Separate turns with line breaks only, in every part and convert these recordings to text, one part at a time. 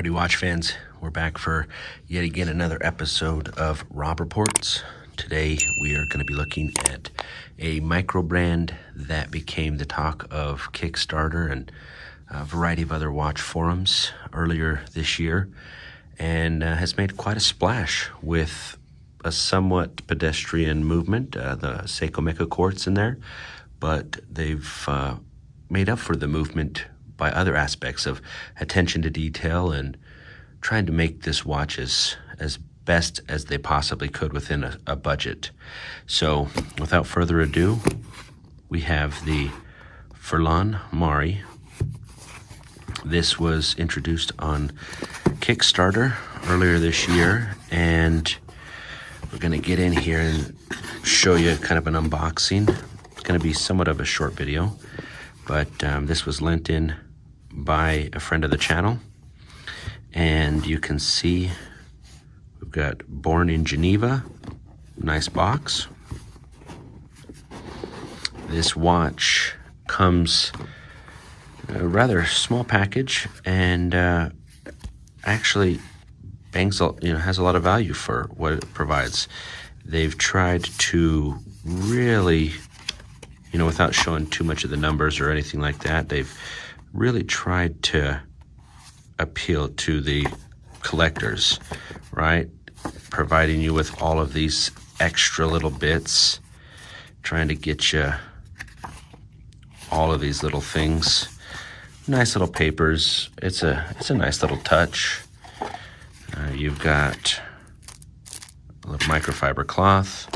Alrighty, watch fans, we're back for yet again another episode of Rob Reports. Today we are going to be looking at a micro brand that became the talk of Kickstarter and a variety of other watch forums earlier this year, and has made quite a splash with a somewhat pedestrian movement, the Seiko Mecha Quartz in there, but they've made up for the movement by other aspects of attention to detail and trying to make this watch as best as they possibly could within a budget. So without further ado, we have the Furlan Marri. This was introduced on Kickstarter earlier this year, and we're going to get in here and show you kind of an unboxing. It's going to be somewhat of a short video, but this was lent in by a friend of the channel, and you can see we've got Born in Geneva, nice box. This watch comes a rather small package, and actually has a lot of value for what it provides. They've tried to really, without showing too much of the numbers or anything like that, they've really tried to appeal to the collectors, right? Providing you with all of these extra little bits, trying to get you all of these little things. Nice little papers. It's a nice little touch. You've got a little microfiber cloth.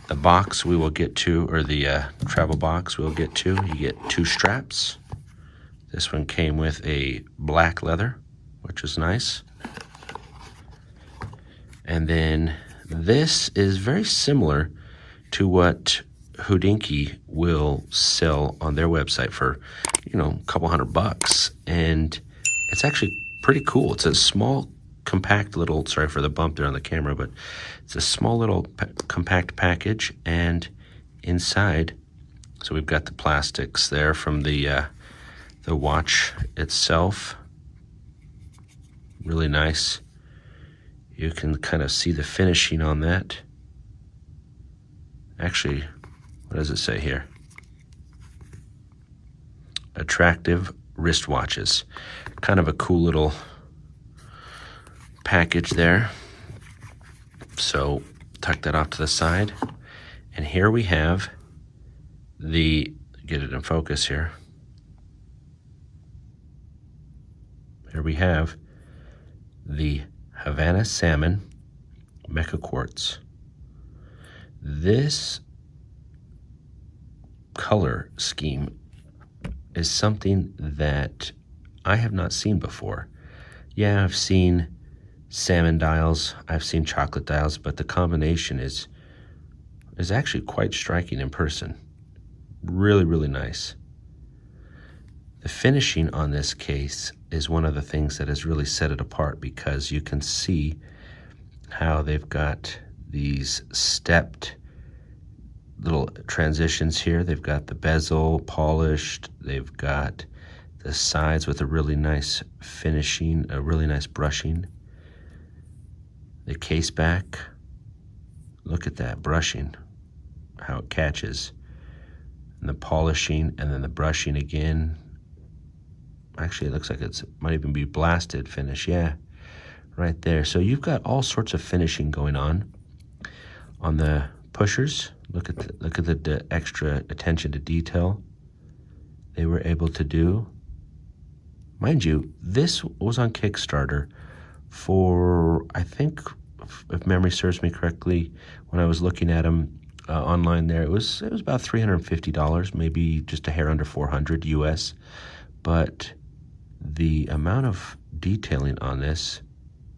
The box we will get to, or the travel box we'll get to, you get 2 straps. This one came with a black leather, which is nice. And then this is very similar to what Hodinkee will sell on their website for, a couple $100. And it's actually pretty cool. It's a small, compact little, sorry for the bump there on the camera, but it's a small little compact package, and inside, so we've got the plastics there from the watch itself. Really nice. You can kind of see the finishing on that. Actually, what does it say here? Attractive wristwatches. Kind of a cool little package there. So tuck that off to the side, and here we have get it in focus here. Here we have the Havana Salmon Mecha Quartz. This color scheme is something that I have not seen before. Yeah, I've seen salmon dials, I've seen chocolate dials, but the combination is actually quite striking in person. Really, really nice. The finishing on this case is one of the things that has really set it apart, because you can see how they've got these stepped little transitions here. They've got the bezel polished, they've got the sides with a really nice finishing, a really nice brushing. The case back, look at that brushing, how it catches. And the polishing, and then the brushing again. Actually, it looks like it might even be blasted finish, yeah, right there. So you've got all sorts of finishing going on the pushers. Look at the extra attention to detail they were able to do. Mind you, this was on Kickstarter for, I think, if memory serves me correctly, when I was looking at them online there, it was about $350, maybe just a hair under $400 US. But the amount of detailing on this,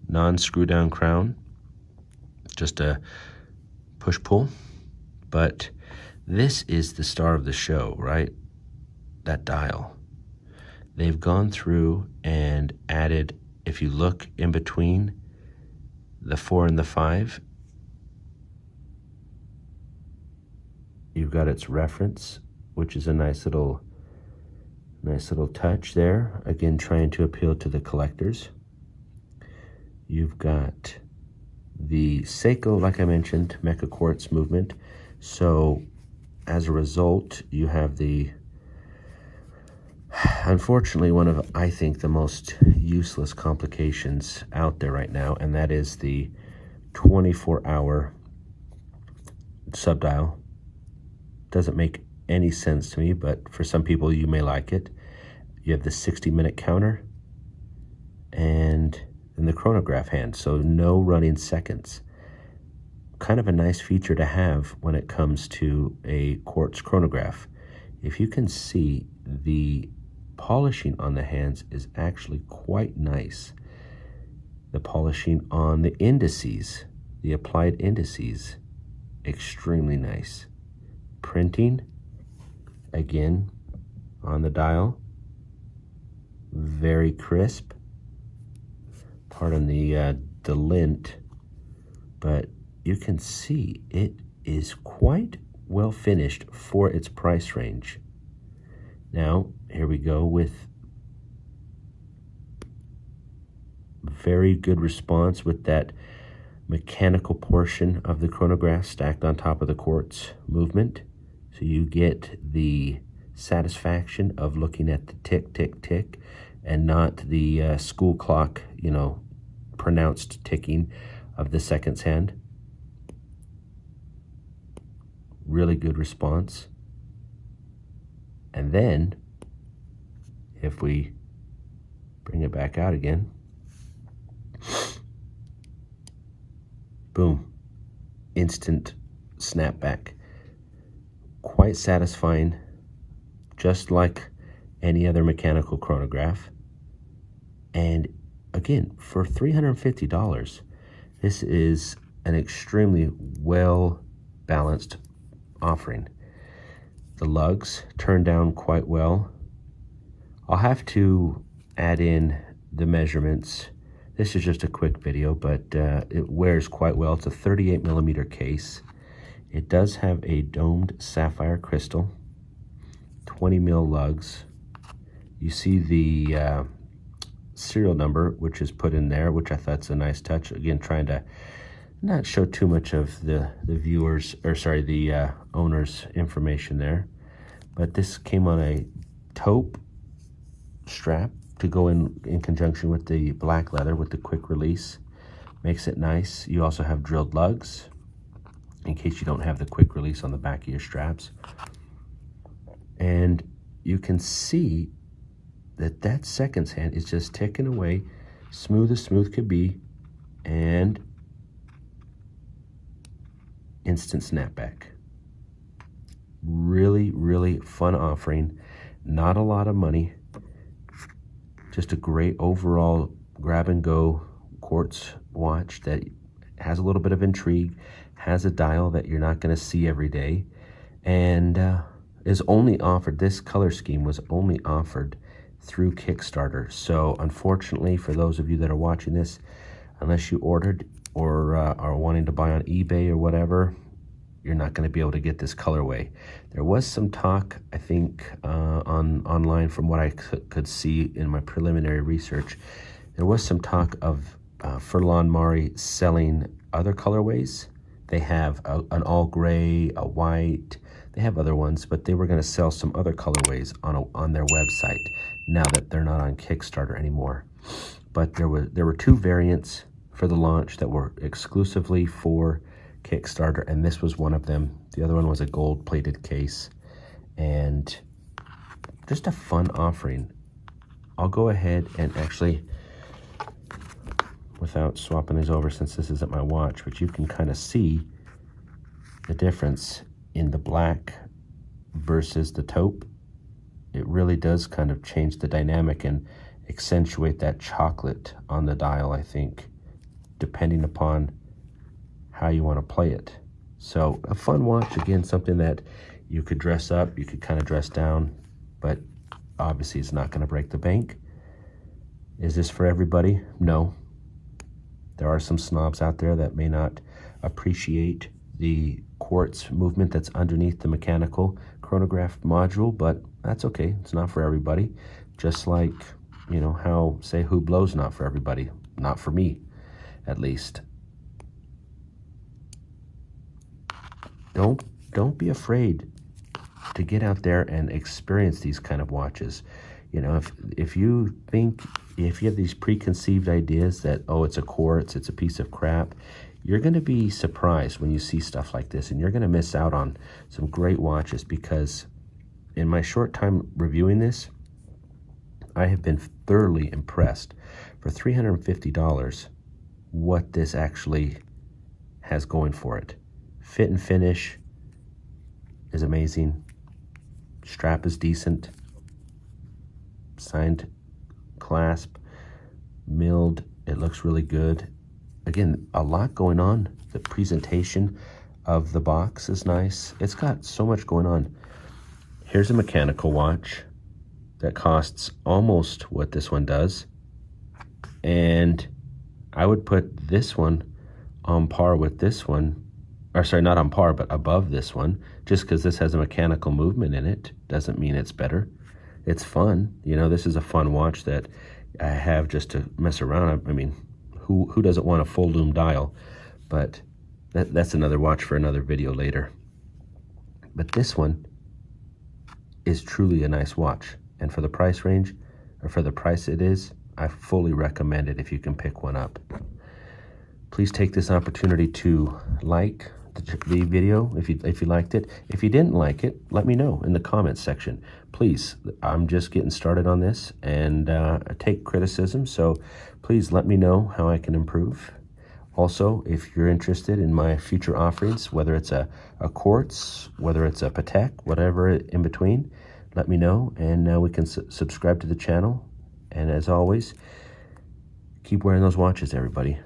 non-screw down crown, just a push-pull. But this is the star of the show, right? That dial. They've gone through and added, if you look in between the 4 and the 5, you've got its reference, which is a nice little Nice little touch there. Again, trying to appeal to the collectors. You've got the Seiko, like I mentioned, Mecha Quartz movement. So as a result, you have the, unfortunately, one of, I think, the most useless complications out there right now, and that is the 24-hour subdial. Doesn't make any sense to me, but for some people, you may like it. You have the 60-minute counter and then the chronograph hand, so no running seconds. Kind of a nice feature to have when it comes to a quartz chronograph. If you can see, the polishing on the hands is actually quite nice. The polishing on the indices, the applied indices, extremely nice. Printing, again, on the dial, very crisp. Pardon the lint, but you can see it is quite well finished for its price range. Now, here we go with very good response with that mechanical portion of the chronograph stacked on top of the quartz movement. So you get the satisfaction of looking at the tick, tick, tick, and not the school clock, you know, pronounced ticking of the seconds hand. Really good response. And then, if we bring it back out again, boom, instant snapback. Quite satisfying, just like any other mechanical chronograph. And again, for $350, this is an extremely well-balanced offering. The lugs turn down quite well. I'll have to add in the measurements. This is just a quick video, but it wears quite well. It's a 38mm case. It does have a domed sapphire crystal, 20mm lugs. You see the serial number, which is put in there, which I thought's a nice touch. Again, trying to not show too much of the viewers, or sorry, the owner's information there. But this came on a taupe strap to go in conjunction with the black leather with the quick release. Makes it nice. You also have drilled lugs in case you don't have the quick release on the back of your straps. And you can see that seconds hand is just ticking away, smooth as smooth could be, and instant snapback. Really, really fun offering. Not a lot of money. Just a great overall grab-and-go quartz watch that has a little bit of intrigue, has a dial that you're not going to see every day, and is only offered, this color scheme was only offered through Kickstarter. So unfortunately, for those of you that are watching this, unless you ordered or are wanting to buy on eBay or whatever, you're not going to be able to get this colorway. There was some talk, I think, online from what I could see in my preliminary research. There was some talk of Furlan Marri selling other colorways. They have an all gray, a white. They have other ones, but they were going to sell some other colorways on their website now that they're not on Kickstarter anymore. But there were two variants for the launch that were exclusively for Kickstarter, and this was one of them. The other one was a gold-plated case, and just a fun offering. I'll go ahead and actually, without swapping these over since this isn't my watch, but you can kind of see the difference in the black versus the taupe. It really does kind of change the dynamic and accentuate that chocolate on the dial, I think, depending upon how you want to play it. So a fun watch, again, something that you could dress up, you could kind of dress down, but obviously it's not going to break the bank. Is this for everybody? No. There are some snobs out there that may not appreciate the quartz movement that's underneath the mechanical chronograph module, but that's okay. It's not for everybody. Just like, you know, how, say, Hublot's not for everybody. Not for me, at least. Don't be afraid to get out there and experience these kind of watches. You know, if you have these preconceived ideas that, oh, it's a quartz, it's a piece of crap, you're going to be surprised when you see stuff like this, and you're going to miss out on some great watches, because in my short time reviewing this, I have been thoroughly impressed for $350 what this actually has going for it. Fit and finish is amazing. Strap is decent. Signed clasp, milled, it looks really good. Again, a lot going on. The presentation of the box is nice. It's got so much going on. Here's a mechanical watch that costs almost what this one does, and I would put this one on par with this one, or sorry, not on par, but above this one. Just because this has a mechanical movement in it doesn't mean it's better. It's fun. You know, this is a fun watch that I have just to mess around. I mean, who doesn't want a full lume dial? But that's another watch for another video later. But this one is truly a nice watch. And for the price range, or for the price it is, I fully recommend it if you can pick one up. Please take this opportunity to like the video if you liked it. If you didn't like it, let me know in the comments section. Please, I'm just getting started on this, and I take criticism, so please let me know how I can improve. Also, if you're interested in my future offerings, whether it's a quartz, whether it's a Patek, whatever in between, let me know, and we can subscribe to the channel. And as always, keep wearing those watches, everybody.